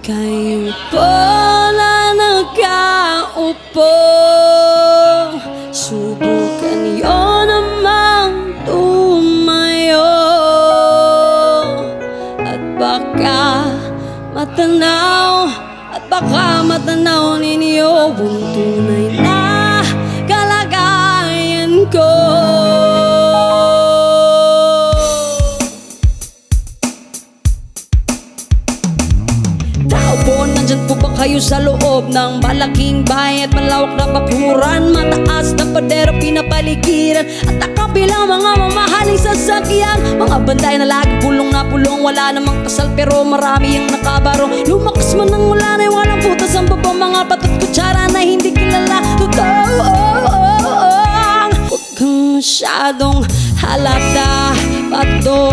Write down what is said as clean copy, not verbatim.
Kayo po na nakaupo, subukan niyo namang tumayo, at baka matanaw ninyo ang tunay na kalagayan ko. Tao po, nandyan po ba kayo sa loob ng malaking bahay at malawak na bakuran? Mataas na padero pinapaligiran at nakabilang mga mamahaling sasakyan. Mga banday na laging pulong, wala namang kasal pero marami ang nakabaro. Lumakas man ng ulan ay walang putas ang baba, mga batot kutsara na hindi kilala. Totoo, huwag kang masyadong halata, pato.